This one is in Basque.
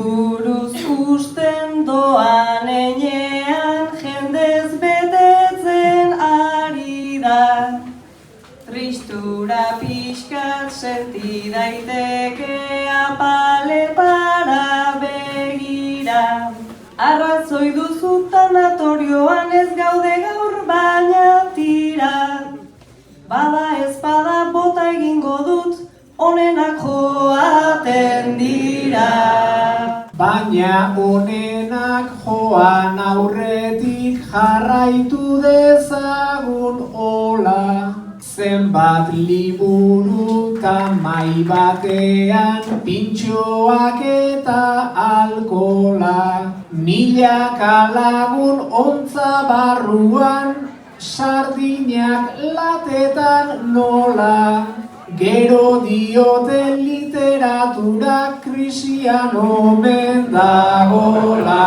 buruz usten doan enean jendez betetzen ari da. Tristura pixkat senti daiteke apaletara begira. Arrazoi duzu tanatorioan ez gaude gaur baina tira. Bada ezpada bota egingo dut, onenak joaten dira. Baina onenak joan aurretik jarraitu dezagun hola. Zenbat liburu tamai batean pintxoak eta alkola. Milaka lagun ontza barruan, sardinak latetan nola. Gero diote literatura krisian omen dagola.